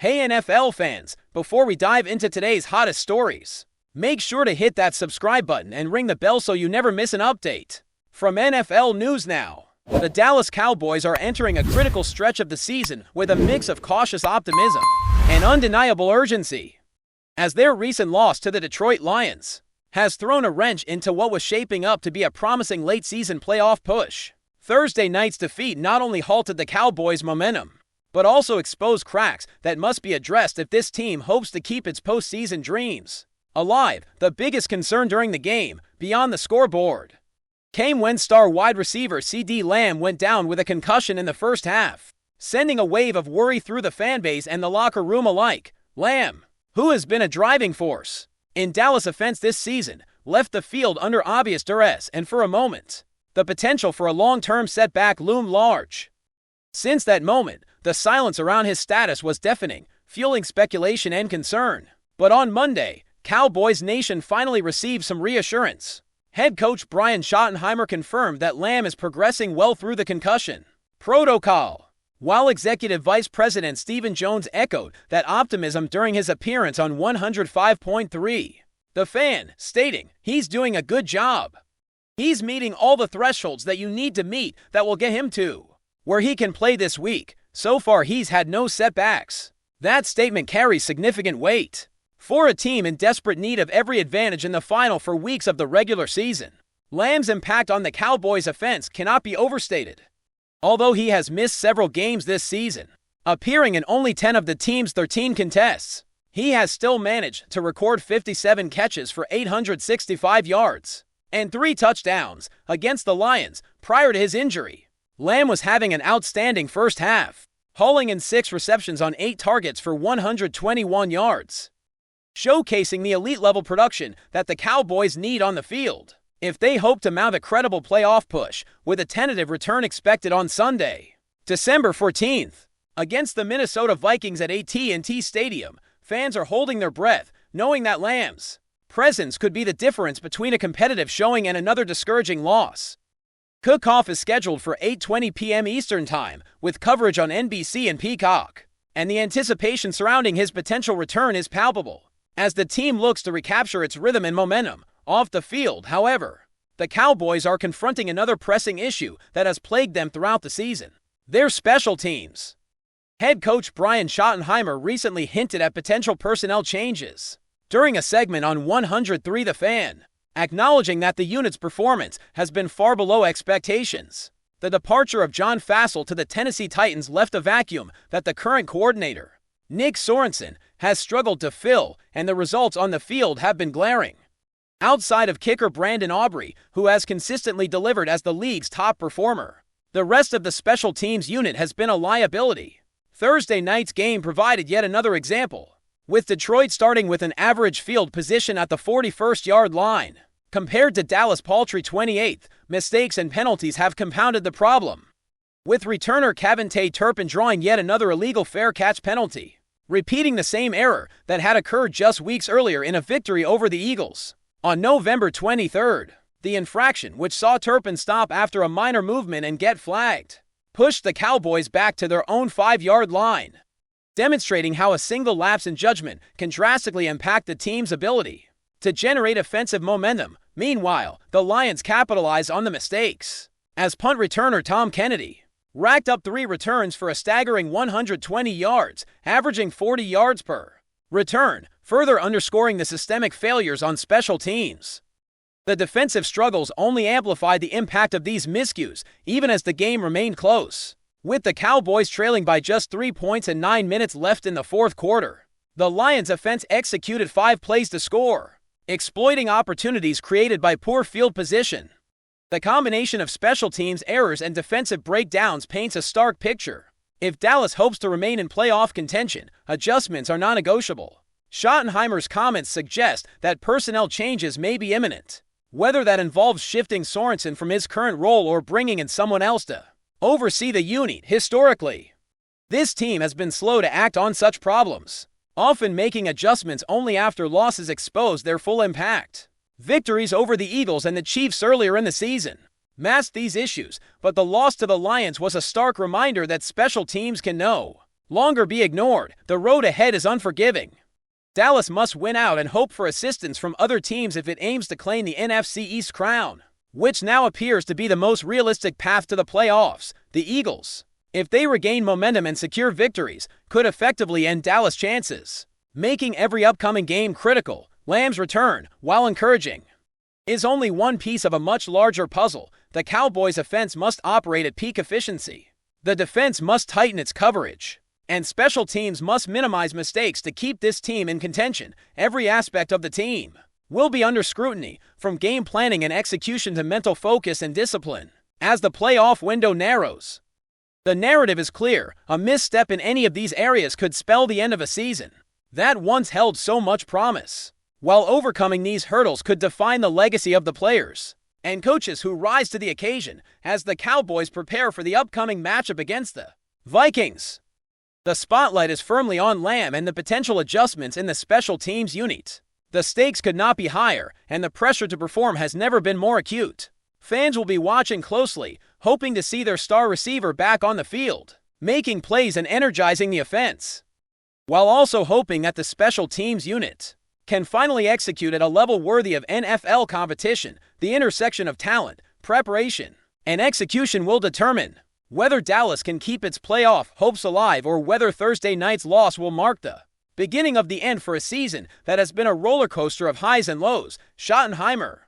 Hey NFL fans, before we dive into today's hottest stories, make sure to hit that subscribe button and ring the bell so you never miss an update. From NFL News Now, the Dallas Cowboys are entering a critical stretch of the season with a mix of cautious optimism and undeniable urgency, as their recent loss to the Detroit Lions has thrown a wrench into what was shaping up to be a promising late-season playoff push. Thursday night's defeat not only halted the Cowboys' momentum, but also exposed cracks that must be addressed if this team hopes to keep its postseason dreams alive. The biggest concern during the game, beyond the scoreboard, came when star wide receiver CeeDee Lamb went down with a concussion in the first half, sending a wave of worry through the fanbase and the locker room alike. Lamb, who has been a driving force in Dallas' offense this season, left the field under obvious duress, and for a moment, the potential for a long-term setback loomed large. Since that moment, the silence around his status was deafening, fueling speculation and concern. But on Monday, Cowboys Nation finally received some reassurance. Head coach Brian Schottenheimer confirmed that Lamb is progressing well through the concussion protocol, while Executive Vice President Stephen Jones echoed that optimism during his appearance on 105.3 The Fan, stating, "He's doing a good job. He's meeting all the thresholds that you need to meet that will get him to where he can play this week. So far, he's had no setbacks." That statement carries significant weight for a team in desperate need of every advantage in the final for weeks of the regular season. Lamb's impact on the Cowboys' offense cannot be overstated. Although he has missed several games this season, appearing in only 10 of the team's 13 contests, he has still managed to record 57 catches for 865 yards and 3 touchdowns against the Lions prior to his injury. Lamb was having an outstanding first half, hauling in 6 receptions on 8 targets for 121 yards, showcasing the elite-level production that the Cowboys need on the field if they hope to mount a credible playoff push, with a tentative return expected on Sunday, December 14th. Against the Minnesota Vikings at AT&T Stadium, fans are holding their breath, knowing that Lamb's presence could be the difference between a competitive showing and another discouraging loss. Kickoff is scheduled for 8:20 p.m. Eastern Time, with coverage on NBC and Peacock, and the anticipation surrounding his potential return is palpable as the team looks to recapture its rhythm and momentum off the field. However, the Cowboys are confronting another pressing issue that has plagued them throughout the season: their special teams. Head coach Brian Schottenheimer recently hinted at potential personnel changes during a segment on 103 The Fan, acknowledging that the unit's performance has been far below expectations. The departure of John Fassel to the Tennessee Titans left a vacuum that the current coordinator, Nick Sorensen, has struggled to fill, and the results on the field have been glaring. Outside of kicker Brandon Aubrey, who has consistently delivered as the league's top performer, the rest of the special teams unit has been a liability. Thursday night's game provided yet another example, with Detroit starting with an average field position at the 41st-yard line. Compared to Dallas' paltry 28th, mistakes and penalties have compounded the problem, with returner Cavante Turpin drawing yet another illegal fair catch penalty, repeating the same error that had occurred just weeks earlier in a victory over the Eagles. On November 23rd, the infraction, which saw Turpin stop after a minor movement and get flagged, pushed the Cowboys back to their own 5-yard line, demonstrating how a single lapse in judgment can drastically impact the team's ability to generate offensive momentum. Meanwhile, the Lions capitalized on the mistakes, as punt returner Tom Kennedy racked up 3 returns for a staggering 120 yards, averaging 40 yards per return, further underscoring the systemic failures on special teams. The defensive struggles only amplified the impact of these miscues, even as the game remained close, with the Cowboys trailing by just 3 points and 9 minutes left in the fourth quarter. The Lions' offense executed 5 plays to score, exploiting opportunities created by poor field position. The combination of special teams errors and defensive breakdowns paints a stark picture. If Dallas hopes to remain in playoff contention, adjustments are non-negotiable. Schottenheimer's comments suggest that personnel changes may be imminent, whether that involves shifting Sorensen from his current role or bringing in someone else to oversee the unit. Historically, this team has been slow to act on such problems, often making adjustments only after losses expose their full impact. Victories over the Eagles and the Chiefs earlier in the season masked these issues, but the loss to the Lions was a stark reminder that special teams can know longer be ignored. The road ahead is unforgiving. Dallas must win out and hope for assistance from other teams if it aims to claim the NFC East crown, which now appears to be the most realistic path to the playoffs. The Eagles, if they regain momentum and secure victories, could effectively end Dallas' chances, making every upcoming game critical. Lamb's return, while encouraging, is only one piece of a much larger puzzle. The Cowboys' offense must operate at peak efficiency. The defense must tighten its coverage, and special teams must minimize mistakes to keep this team in contention. Every aspect of the team will be under scrutiny, from game planning and execution to mental focus and discipline, as the playoff window narrows. The narrative is clear. A misstep in any of these areas could spell the end of a season that once held so much promise, while overcoming these hurdles could define the legacy of the players and coaches who rise to the occasion as the Cowboys prepare for the upcoming matchup against the Vikings. The spotlight is firmly on Lamb and the potential adjustments in the special teams unit. The stakes could not be higher, and the pressure to perform has never been more acute. Fans will be watching closely, hoping to see their star receiver back on the field, making plays and energizing the offense, while also hoping that the special teams unit can finally execute at a level worthy of NFL competition. The intersection of talent, preparation, and execution will determine whether Dallas can keep its playoff hopes alive or whether Thursday night's loss will mark the beginning of the end for a season that has been a roller coaster of highs and lows. Schottenheimer,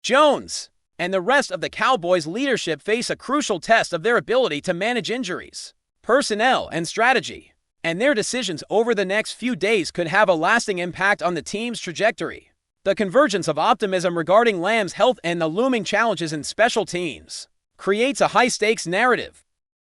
Jones, and the rest of the Cowboys' leadership face a crucial test of their ability to manage injuries, personnel, and strategy, and their decisions over the next few days could have a lasting impact on the team's trajectory. The convergence of optimism regarding Lamb's health and the looming challenges in special teams creates a high-stakes narrative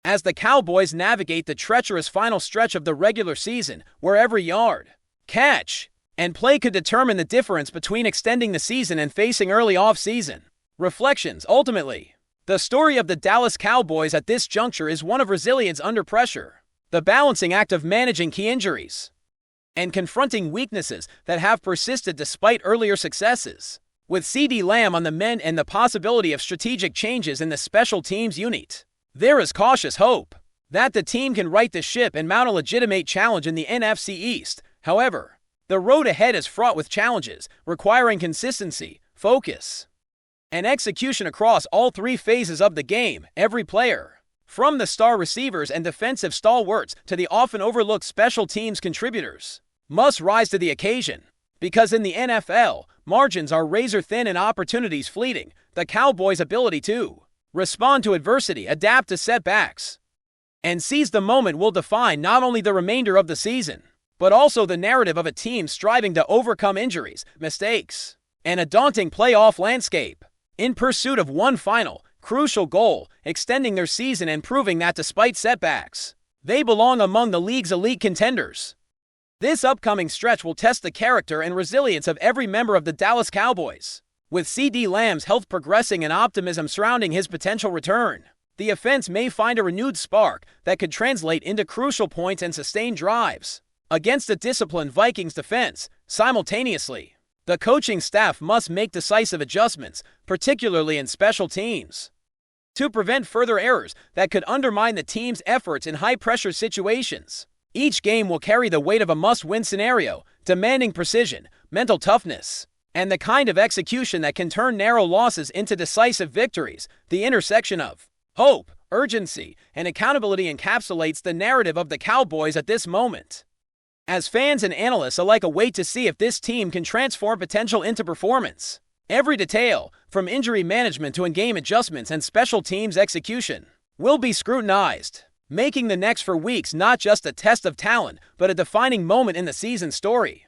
as the Cowboys navigate the treacherous final stretch of the regular season, where every yard, catch, and play could determine the difference between extending the season and facing early off-season reflections. Ultimately, the story of the Dallas Cowboys at this juncture is one of resilience under pressure, the balancing act of managing key injuries and confronting weaknesses that have persisted despite earlier successes. With CeeDee Lamb on the mend and the possibility of strategic changes in the special teams unit, there is cautious hope that the team can right the ship and mount a legitimate challenge in the NFC East. However, the road ahead is fraught with challenges, requiring consistency, focus, and execution across all three phases of the game. Every player, from the star receivers and defensive stalwarts to the often overlooked special teams contributors, must rise to the occasion. Because in the NFL, margins are razor-thin and opportunities fleeting. The Cowboys' ability to respond to adversity, adapt to setbacks, and seize the moment will define not only the remainder of the season, but also the narrative of a team striving to overcome injuries, mistakes, and a daunting playoff landscape in pursuit of one final, crucial goal: extending their season and proving that despite setbacks, they belong among the league's elite contenders. This upcoming stretch will test the character and resilience of every member of the Dallas Cowboys. With CeeDee Lamb's health progressing and optimism surrounding his potential return, the offense may find a renewed spark that could translate into crucial points and sustained drives against a disciplined Vikings defense. Simultaneously, the coaching staff must make decisive adjustments, particularly in special teams, to prevent further errors that could undermine the team's efforts in high-pressure situations. Each game will carry the weight of a must-win scenario, demanding precision, mental toughness, and the kind of execution that can turn narrow losses into decisive victories. The intersection of hope, urgency, and accountability encapsulates the narrative of the Cowboys at this moment, as fans and analysts alike await to see if this team can transform potential into performance. Every detail, from injury management to in-game adjustments and special teams execution, will be scrutinized, making the next 4 weeks not just a test of talent, but a defining moment in the season story.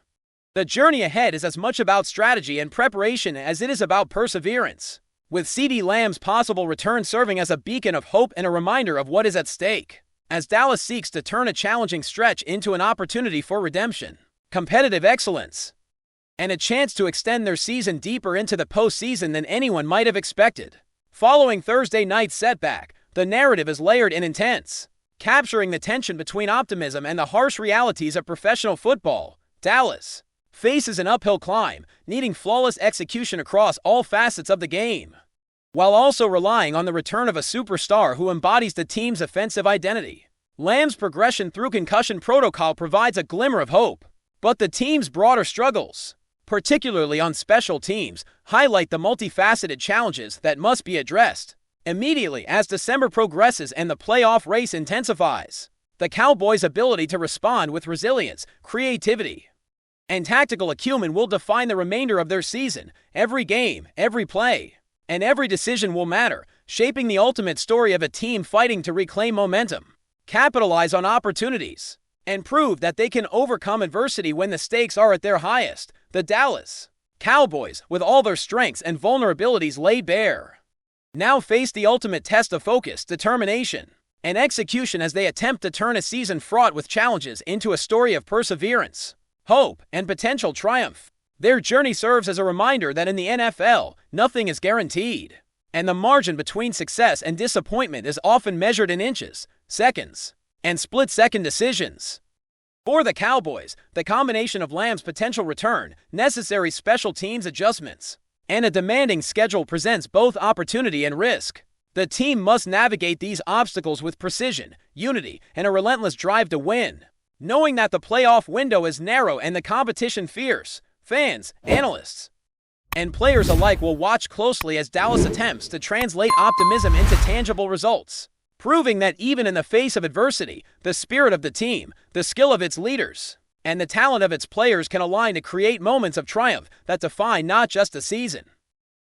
The journey ahead is as much about strategy and preparation as it is about perseverance, with CeeDee Lamb's possible return serving as a beacon of hope and a reminder of what is at stake, as Dallas seeks to turn a challenging stretch into an opportunity for redemption, competitive excellence, and a chance to extend their season deeper into the postseason than anyone might have expected. Following Thursday night's setback, the narrative is layered and intense, capturing the tension between optimism and the harsh realities of professional football. Dallas faces an uphill climb, needing flawless execution across all facets of the game, while also relying on the return of a superstar who embodies the team's offensive identity. Lamb's progression through concussion protocol provides a glimmer of hope, but the team's broader struggles, particularly on special teams, highlight the multifaceted challenges that must be addressed immediately as December progresses and the playoff race intensifies. The Cowboys' ability to respond with resilience, creativity, and tactical acumen will define the remainder of their season. Every game, every play, and every decision will matter, shaping the ultimate story of a team fighting to reclaim momentum, capitalize on opportunities, and prove that they can overcome adversity when the stakes are at their highest. The Dallas Cowboys, with all their strengths and vulnerabilities laid bare, now face the ultimate test of focus, determination, and execution as they attempt to turn a season fraught with challenges into a story of perseverance, hope, and potential triumph. Their journey serves as a reminder that in the NFL, nothing is guaranteed, and the margin between success and disappointment is often measured in inches, seconds, and split-second decisions. For the Cowboys, the combination of Lamb's potential return, necessary special teams adjustments, and a demanding schedule presents both opportunity and risk. The team must navigate these obstacles with precision, unity, and a relentless drive to win. Knowing that the playoff window is narrow and the competition fierce, fans, analysts, and players alike will watch closely as Dallas attempts to translate optimism into tangible results, proving that even in the face of adversity, the spirit of the team, the skill of its leaders, and the talent of its players can align to create moments of triumph that define not just a season,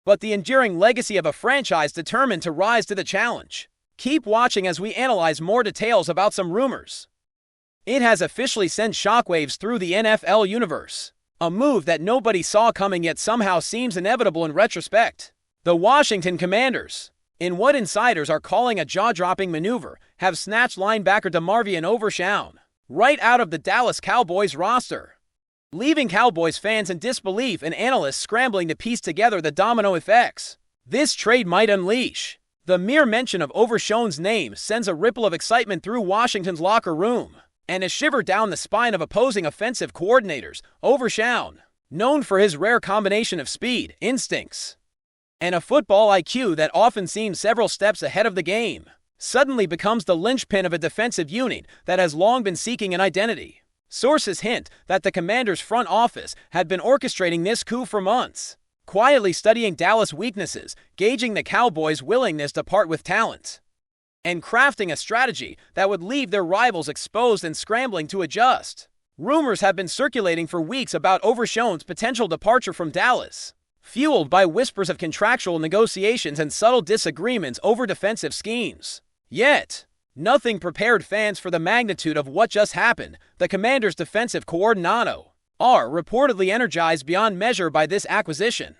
but the enduring legacy of a franchise determined to rise to the challenge. Keep watching as we analyze more details about some rumors. It has officially sent shockwaves through the NFL universe, a move that nobody saw coming yet somehow seems inevitable in retrospect. The Washington Commanders, in what insiders are calling a jaw-dropping maneuver, have snatched linebacker DeMarvion Overshown right out of the Dallas Cowboys roster, leaving Cowboys fans in disbelief and analysts scrambling to piece together the domino effects this trade might unleash. The mere mention of Overshown's name sends a ripple of excitement through Washington's locker room, and a shiver down the spine of opposing offensive coordinators. Overshown, known for his rare combination of speed, instincts, and a football IQ that often seems several steps ahead of the game, suddenly becomes the linchpin of a defensive unit that has long been seeking an identity. Sources hint that the Commanders' front office had been orchestrating this coup for months, quietly studying Dallas' weaknesses, gauging the Cowboys' willingness to part with talent, and crafting a strategy that would leave their rivals exposed and scrambling to adjust. Rumors have been circulating for weeks about Overshown's potential departure from Dallas, fueled by whispers of contractual negotiations and subtle disagreements over defensive schemes. Yet, nothing prepared fans for the magnitude of what just happened. The Commanders' defensive coordinator, reportedly energized beyond measure by this acquisition,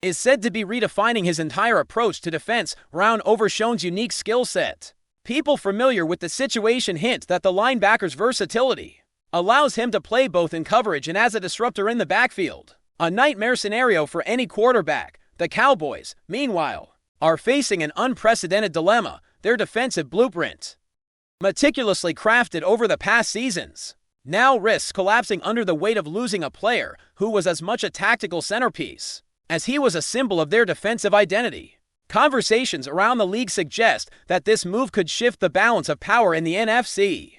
is said to be redefining his entire approach to defense around Overshown's unique skill set. People familiar with the situation hint that the linebacker's versatility allows him to play both in coverage and as a disruptor in the backfield, a nightmare scenario for any quarterback. The Cowboys, meanwhile, are facing an unprecedented dilemma. Their defensive blueprint, meticulously crafted over the past seasons, now risks collapsing under the weight of losing a player who was as much a tactical centerpiece as he was a symbol of their defensive identity. Conversations around the league suggest that this move could shift the balance of power in the NFC,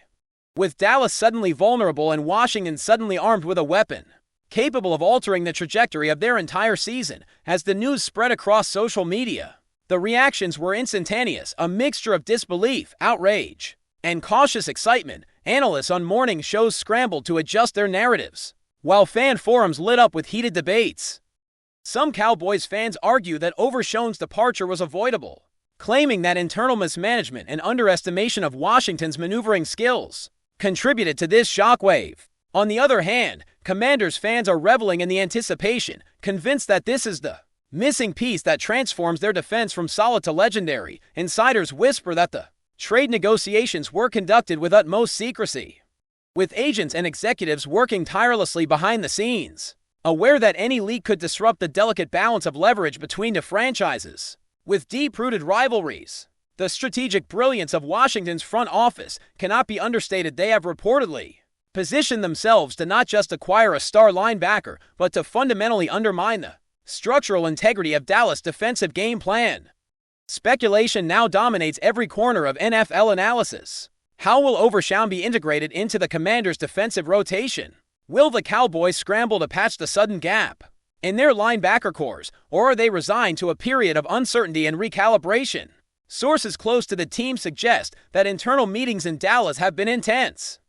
with Dallas suddenly vulnerable and Washington suddenly armed with a weapon capable of altering the trajectory of their entire season. As the news spread across social media, the reactions were instantaneous, a mixture of disbelief, outrage, and cautious excitement. Analysts on morning shows scrambled to adjust their narratives, while fan forums lit up with heated debates. Some Cowboys fans argue that Overshown's departure was avoidable, claiming that internal mismanagement and underestimation of Washington's maneuvering skills contributed to this shockwave. On the other hand, Commanders fans are reveling in the anticipation, convinced that this is the missing piece that transforms their defense from solid to legendary. Insiders whisper that the trade negotiations were conducted with utmost secrecy, with agents and executives working tirelessly behind the scenes, aware that any leak could disrupt the delicate balance of leverage between the franchises. With deep-rooted rivalries, the strategic brilliance of Washington's front office cannot be understated. They have reportedly positioned themselves to not just acquire a star linebacker, but to fundamentally undermine the structural integrity of Dallas' defensive game plan. Speculation now dominates every corner of NFL analysis. How will Overshown be integrated into the Commanders' defensive rotation? Will the Cowboys scramble to patch the sudden gap in their linebacker cores, or are they resigned to a period of uncertainty and recalibration? Sources close to the team suggest that internal meetings in Dallas have been intense,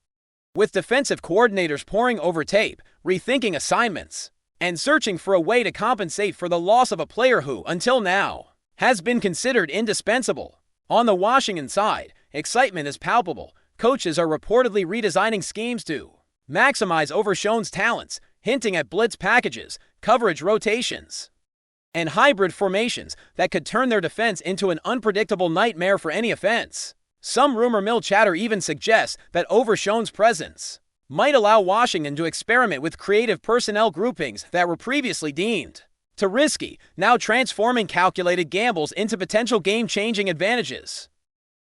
with defensive coordinators poring over tape, rethinking assignments, and searching for a way to compensate for the loss of a player who, until now, has been considered indispensable. On the Washington side, excitement is palpable. Coaches are reportedly redesigning schemes to maximize Overshown's talents, hinting at blitz packages, coverage rotations, and hybrid formations that could turn their defense into an unpredictable nightmare for any offense. Some rumor mill chatter even suggests that Overshown's presence might allow Washington to experiment with creative personnel groupings that were previously deemed too risky, now transforming calculated gambles into potential game-changing advantages.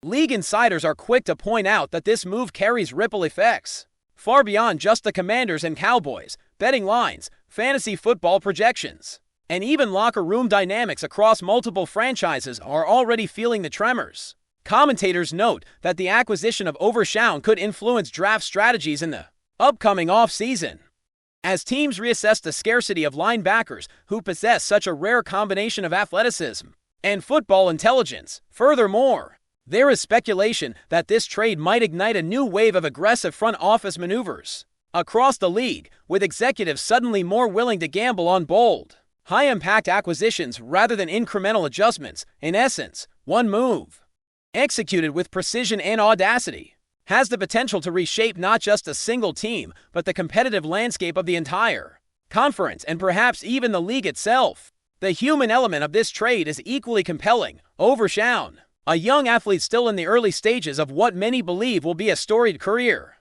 League insiders are quick to point out that this move carries ripple effects far beyond just the Commanders and Cowboys. Betting lines, fantasy football projections, and even locker room dynamics across multiple franchises are already feeling the tremors. Commentators note that the acquisition of Overshown could influence draft strategies in the upcoming offseason, as teams reassess the scarcity of linebackers who possess such a rare combination of athleticism and football intelligence. Furthermore, there is speculation that this trade might ignite a new wave of aggressive front office maneuvers across the league, with executives suddenly more willing to gamble on bold, high-impact acquisitions rather than incremental adjustments. In essence, one move, executed with precision and audacity, has the potential to reshape not just a single team, but the competitive landscape of the entire conference and perhaps even the league itself. The human element of this trade is equally compelling. Overshown, a young athlete still in the early stages of what many believe will be a storied career,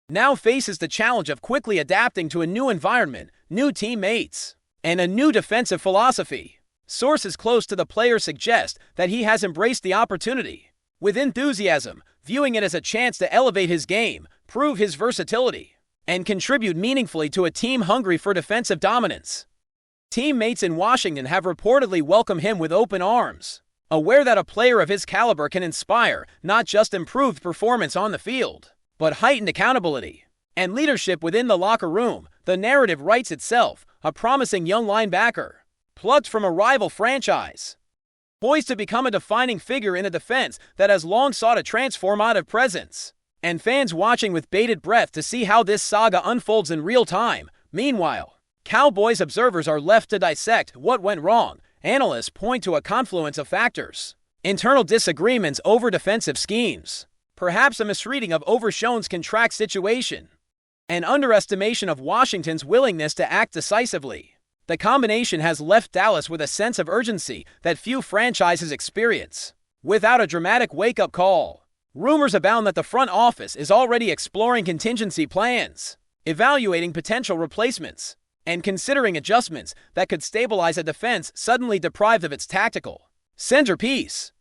now faces the challenge of quickly adapting to a new environment, new teammates, and a new defensive philosophy. Sources close to the player suggest that he has embraced the opportunity with enthusiasm, viewing it as a chance to elevate his game, prove his versatility, and contribute meaningfully to a team hungry for defensive dominance. Teammates in Washington have reportedly welcomed him with open arms, aware that a player of his caliber can inspire not just improved performance on the field, but heightened accountability and leadership within the locker room. The narrative writes itself, a promising young linebacker, plucked from a rival franchise, poised to become a defining figure in a defense that has long sought a transformative presence, and fans watching with bated breath to see how this saga unfolds in real time. Meanwhile, Cowboys observers are left to dissect what went wrong. Analysts point to a confluence of factors: internal disagreements over defensive schemes, perhaps a misreading of Overshown's contract situation, an underestimation of Washington's willingness to act decisively. The combination has left Dallas with a sense of urgency that few franchises experience. Without a dramatic wake-up call, rumors abound that the front office is already exploring contingency plans, evaluating potential replacements, and considering adjustments that could stabilize a defense suddenly deprived of its tactical centerpiece.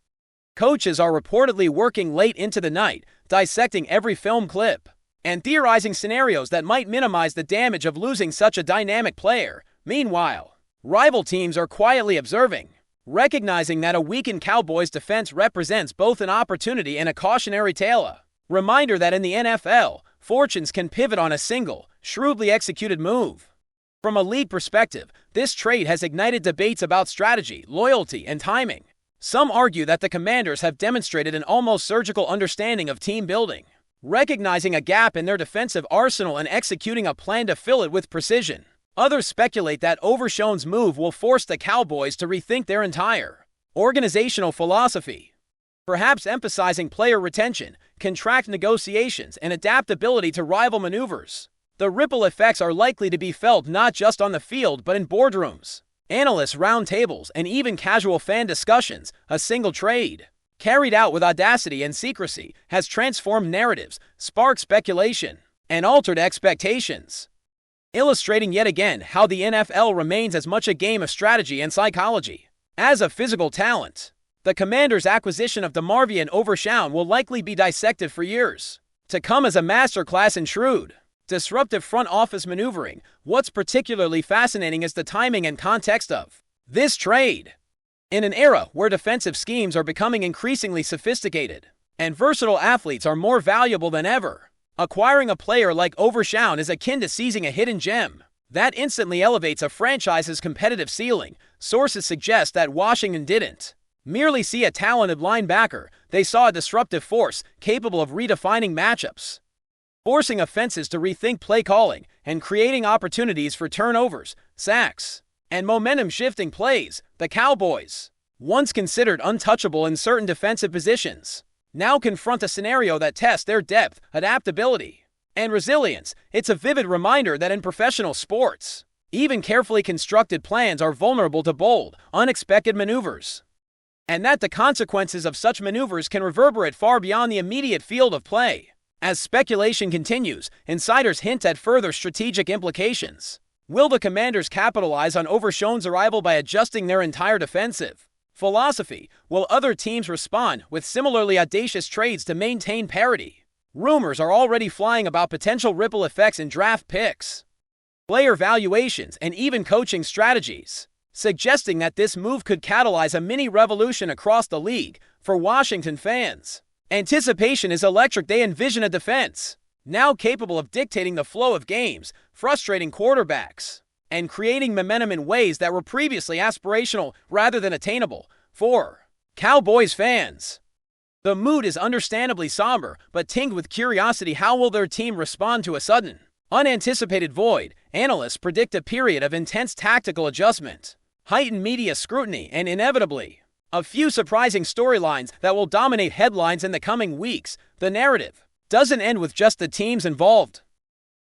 Coaches are reportedly working late into the night, dissecting every film clip and theorizing scenarios that might minimize the damage of losing such a dynamic player. Meanwhile, rival teams are quietly observing, recognizing that a weakened Cowboys defense represents both an opportunity and a cautionary tale. A reminder that in the NFL, fortunes can pivot on a single, shrewdly executed move. From a league perspective, this trade has ignited debates about strategy, loyalty, and timing. Some argue that the Commanders have demonstrated an almost surgical understanding of team building, recognizing a gap in their defensive arsenal and executing a plan to fill it with precision. Others speculate that Overshown's move will force the Cowboys to rethink their entire organizational philosophy, perhaps emphasizing player retention, contract negotiations, and adaptability to rival maneuvers. The ripple effects are likely to be felt not just on the field but in boardrooms, analyst roundtables, and even casual fan discussions. A single trade, carried out with audacity and secrecy, has transformed narratives, sparked speculation, and altered expectations, illustrating yet again how the NFL remains as much a game of strategy and psychology as of physical talent. The Commanders' acquisition of DeMarvion Overshown will likely be dissected for years to come as a masterclass in shrewd, disruptive front office maneuvering. What's particularly fascinating is the timing and context of this trade. In an era where defensive schemes are becoming increasingly sophisticated, and versatile athletes are more valuable than ever. Acquiring a player like Overshown is akin to seizing a hidden gem that instantly elevates a franchise's competitive ceiling. Sources suggest that Washington didn't merely see a talented linebacker, they saw a disruptive force capable of redefining matchups, forcing offenses to rethink play calling, and creating opportunities for turnovers, sacks, and momentum-shifting plays. The Cowboys, once considered untouchable in certain defensive positions, now confront a scenario that tests their depth, adaptability, and resilience. It's a vivid reminder that in professional sports, even carefully constructed plans are vulnerable to bold, unexpected maneuvers, and that the consequences of such maneuvers can reverberate far beyond the immediate field of play. As speculation continues, insiders hint at further strategic implications. Will the Commanders capitalize on Overshown's arrival by adjusting their entire defensive philosophy? Will other teams respond with similarly audacious trades to maintain parity? Rumors are already flying about potential ripple effects in draft picks, player valuations, and even coaching strategies, suggesting that this move could catalyze a mini revolution across the league. For Washington fans, anticipation is electric. They envision a defense now capable of dictating the flow of games, frustrating quarterbacks, and creating momentum in ways that were previously aspirational rather than attainable. For Cowboys fans, the mood is understandably somber, but tinged with curiosity. How will their team respond to a sudden, unanticipated void? Analysts predict a period of intense tactical adjustment, heightened media scrutiny, and inevitably, a few surprising storylines that will dominate headlines in the coming weeks. The narrative doesn't end with just the teams involved.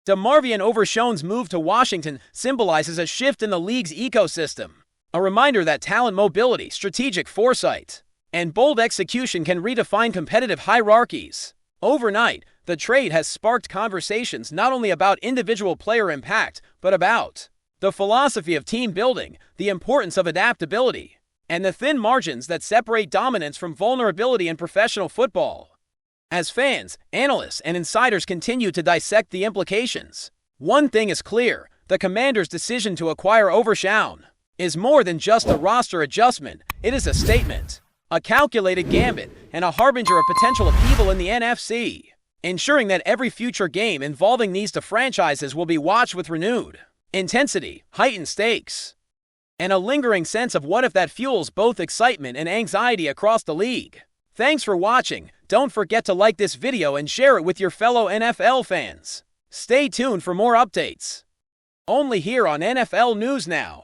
DeMarvion Overshown's move to Washington symbolizes a shift in the league's ecosystem, a reminder that talent mobility, strategic foresight, and bold execution can redefine competitive hierarchies. Overnight, the trade has sparked conversations not only about individual player impact, but about the philosophy of team building, the importance of adaptability, and the thin margins that separate dominance from vulnerability in professional football. As fans, analysts, and insiders continue to dissect the implications, one thing is clear: the Commanders' decision to acquire Overshown is more than just a roster adjustment. It is a statement, a calculated gambit, and a harbinger of potential upheaval in the NFC, ensuring that every future game involving these two franchises will be watched with renewed intensity, heightened stakes, and a lingering sense of what if that fuels both excitement and anxiety across the league. Thanks for watching. Don't forget to like this video and share it with your fellow NFL fans. Stay tuned for more updates, only here on NFL News Now.